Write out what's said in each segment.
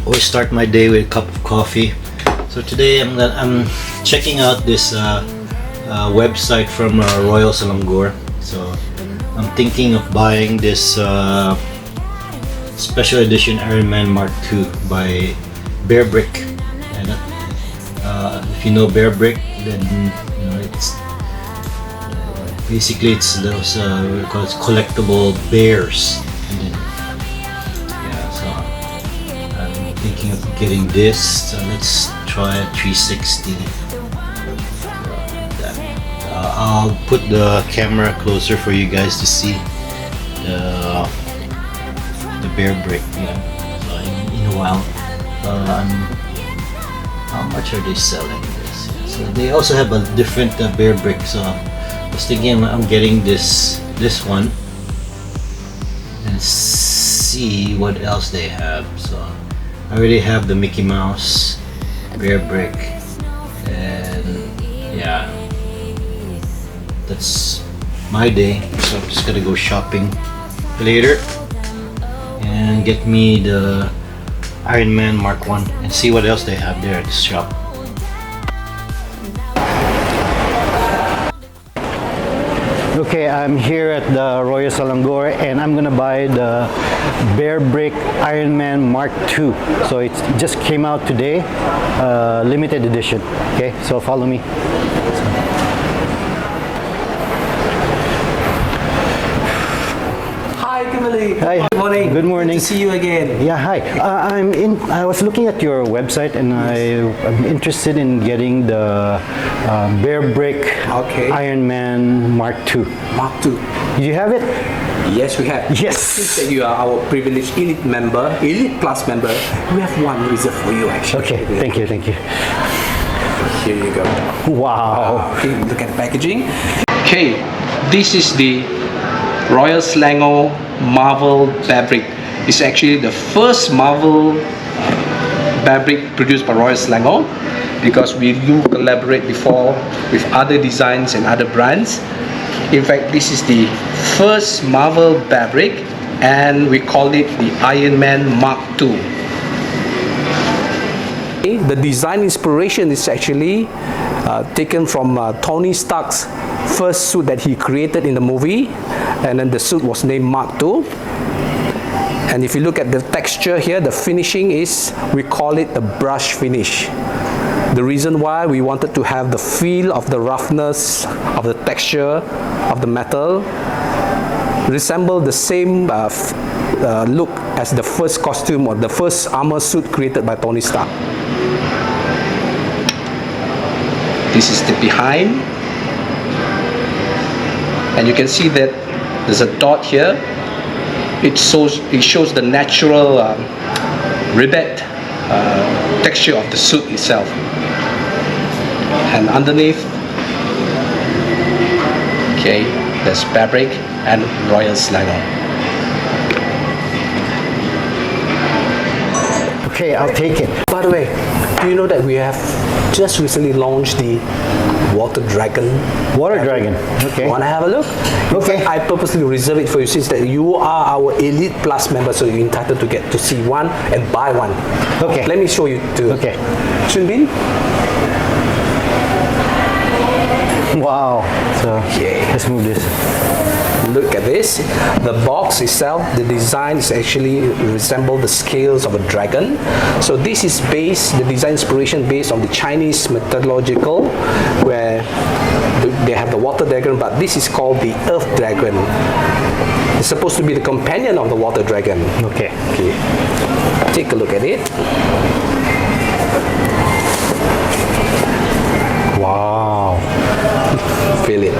Always start my day with a cup of coffee. So today I'm checking out this website from Royal Selangor. So I'm thinking of buying this special edition Iron Man Mark II by BE RBRICK. And if you know BE RBRICK, then you know it's basically it's those we call it collectible bears. And then, yeah, so I'm thinking of getting this. So let's try a 360. I'll put the camera closer for you guys to see the BE RBRICK. Yeah. So in a while, how much are they selling this? So they also have a different BE RBRICK. So I was thinking I'm getting this one and see what else they have. So I already have the Mickey Mouse BE RBRICK, and yeah, that's my day. So I'm just gonna go shopping later and get me the Iron Man Mark I and see what else they have there at this shop. Okay, I'm here at the Royal Selangor and I'm gonna buy the BE RBRICK Iron Man Mark II. So it just came out today, limited edition. Okay, so follow me. Hi. Good morning. Good morning. Good to see you again. Yeah, hi. I was looking at your website and I'm interested in getting the BE RBRICK Iron Man Mark II. Mark II. Do you have it? Yes, we have. Yes. Since that you are our privileged elite member, elite plus member, we have one reserved for you actually. Okay, thank you. Here you go. Wow. Okay, look at the packaging. Okay, this is the Royal Selangor Marvel BE RBRICK. It's actually the first Marvel BE RBRICK produced by Royal Selangor, because we do collaborate before with other designs and other brands. In fact, this is the first Marvel BE RBRICK and we call it the Iron Man Mark II. The design inspiration is actually taken from Tony Stark's first suit that he created in the movie, and then the suit was named Mark II. And if you look at the texture here, the finishing is, we call it the brush finish. The reason why we wanted to have the feel of the roughness of the texture of the metal resemble the same look as the first costume or the first armor suit created by Tony Stark. This is the behind, and you can see that there's a dot here. It shows the natural rivet texture of the suit itself. And underneath, okay, there's BE RBRICK and Royal Selangor. Okay, I'll take it. By the way, do you know that we have just recently launched the Water Dragon? Water Dragon. Okay. Want to have a look? Okay. I purposely reserve it for you since that you are our Elite Plus member, so you're entitled to get to see one and buy one. Okay. Let me show you too. Okay. Chunbin? Wow. So Okay. let's move this. Look at this. The box itself, the design is actually resemble the scales of a dragon. So this is based, the design inspiration based on the Chinese mythological, where they have the water dragon, but this is called the earth dragon. It's supposed to be the companion of the water dragon. Okay. Okay. Take a look at it. Wow. Feel it.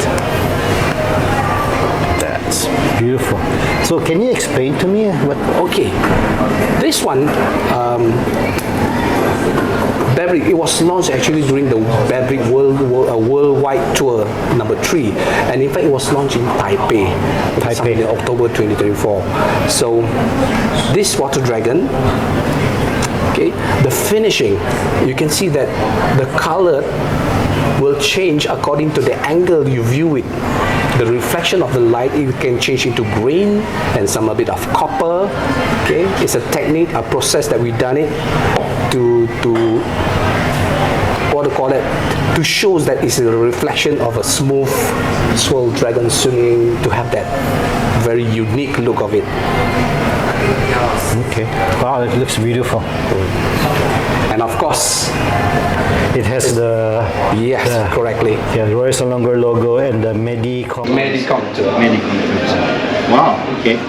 That's beautiful. So can you explain to me what? Okay, this one, BE RBRICK, it was launched actually during the BE RBRICK Worldwide Tour #3, and in fact it was launched in Taipei in October 2024. So this water dragon, okay, the finishing, you can see that the color will change according to the angle you view it. the reflection of the light, it can change into green and some a bit of copper. Okay, it's a technique, a process that we've done it to what to call it, to show that it's a reflection of a smooth swirl dragon swimming, to have that very unique look of it. Okay. Wow, it looks beautiful. And of course, it has correctly. Yeah, the Royal Selangor logo and the Medicom. Medicom too. Wow, okay.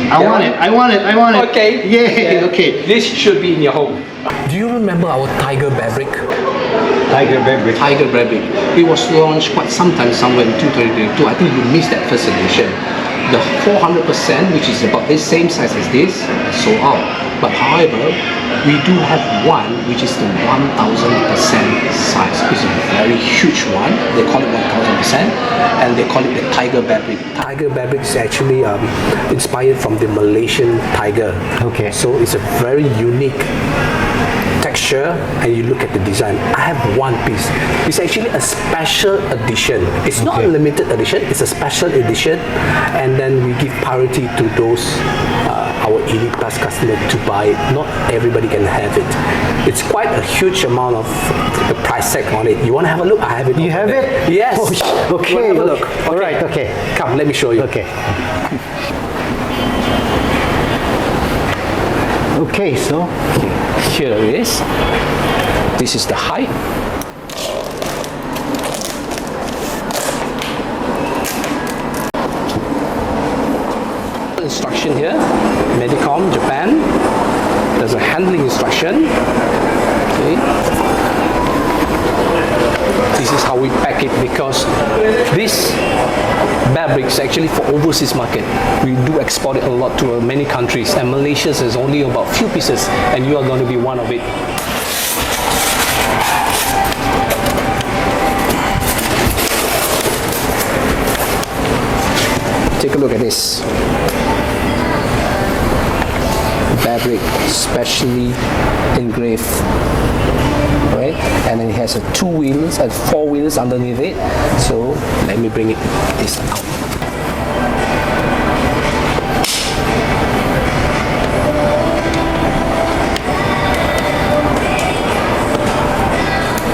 I want it. Okay. Yay, okay. This should be in your home. Do you remember our Tiger Bear Brick? Tiger Bear Brick. Tiger Bear Brick. It was launched quite sometime somewhere in 2022. I think you missed that first edition. The 400%, which is about the same size as this, sold out. But however, we do have one which is the 1000% size. It's a very huge one. They call it 1000%, and they call it the Tiger Bear Brick. Tiger Bear Brick is actually inspired from the Malaysian tiger. Okay. So it's a very unique texture, and you look at the design. I have one piece. It's actually a special edition. It's not a limited edition, it's a special edition, and then we give priority to those our Elite Plus customers to buy it. Not everybody can have it. It's quite a huge amount of the price tag on it. You want to have a look? I have it. You have there. it? Yes. Oh, okay. You want to have a look? Okay. All right. Okay. Come, let me show you. Okay. Okay. So here it is. This is the height. Instruction here, Medicom, Japan. There's a handling instruction. Okay. This is how we pack it, because this bear brick is actually for overseas market. We do export it a lot to many countries, and Malaysia is only about few pieces, and you are going to be one of it. Take a look at this. Fabric specially engraved, right? And then it has a 2 wheels and 4 wheels underneath it. So let me bring this out.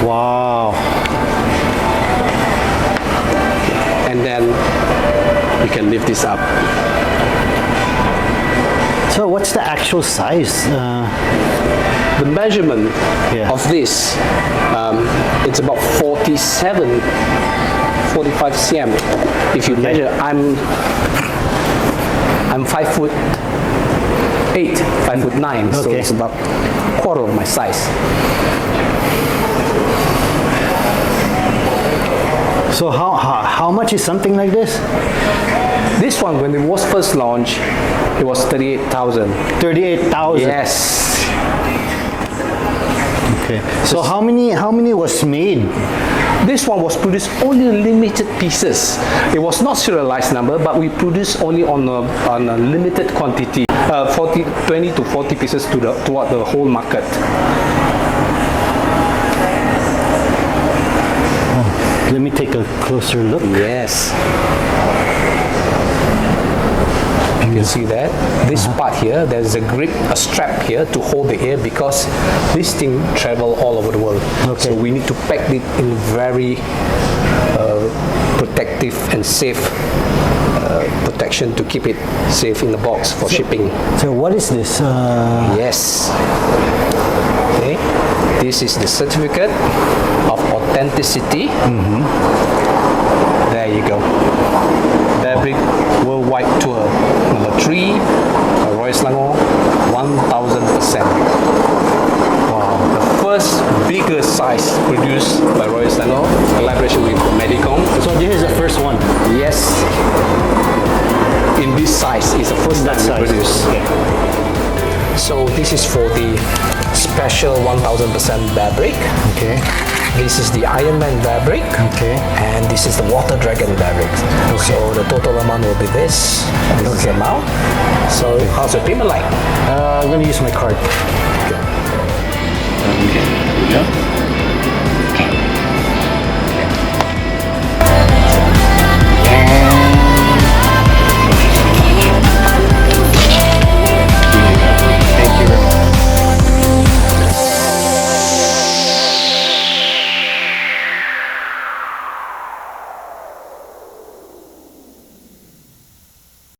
wow. And then we can lift this up. So what's the actual size? The measurement of this, it's about 45 cm. If you measure, I'm 5'8", 5'9", so it's about quarter of my size. So how much is something like this? This one, when it was first launched, it was 38,000. 38,000. Yes. Okay. So how many was made? This one was produced only limited pieces. It was not serialized number, but we produced only on a limited quantity, 20 to 40 pieces throughout the whole market. Let me take a closer look. Yes. You can see that. This part here, there's a grip, a strap here to hold the air, because this thing travel all over the world. Okay. So we need to pack it in very protective and safe protection to keep it safe in the box for shipping. So what is this? Yes. Okay. This is the certificate of authenticity. There you go. Bear Brick Worldwide Tour number 3, Royal Selangor, 1000%. Wow. The first bigger size produced by Royal Selangor, collaboration with Medicom. So this is the first one. Yes. In this size is the first time we produced. So this is for the special 1000% Bear Brick. Okay. This is the Iron Man Bear Brick. Okay. And this is the Water Dragon Bear Brick. Okay. So the total amount will be this. This is the amount. So how's your payment like? I'm going to use my card. Okay. Here we go.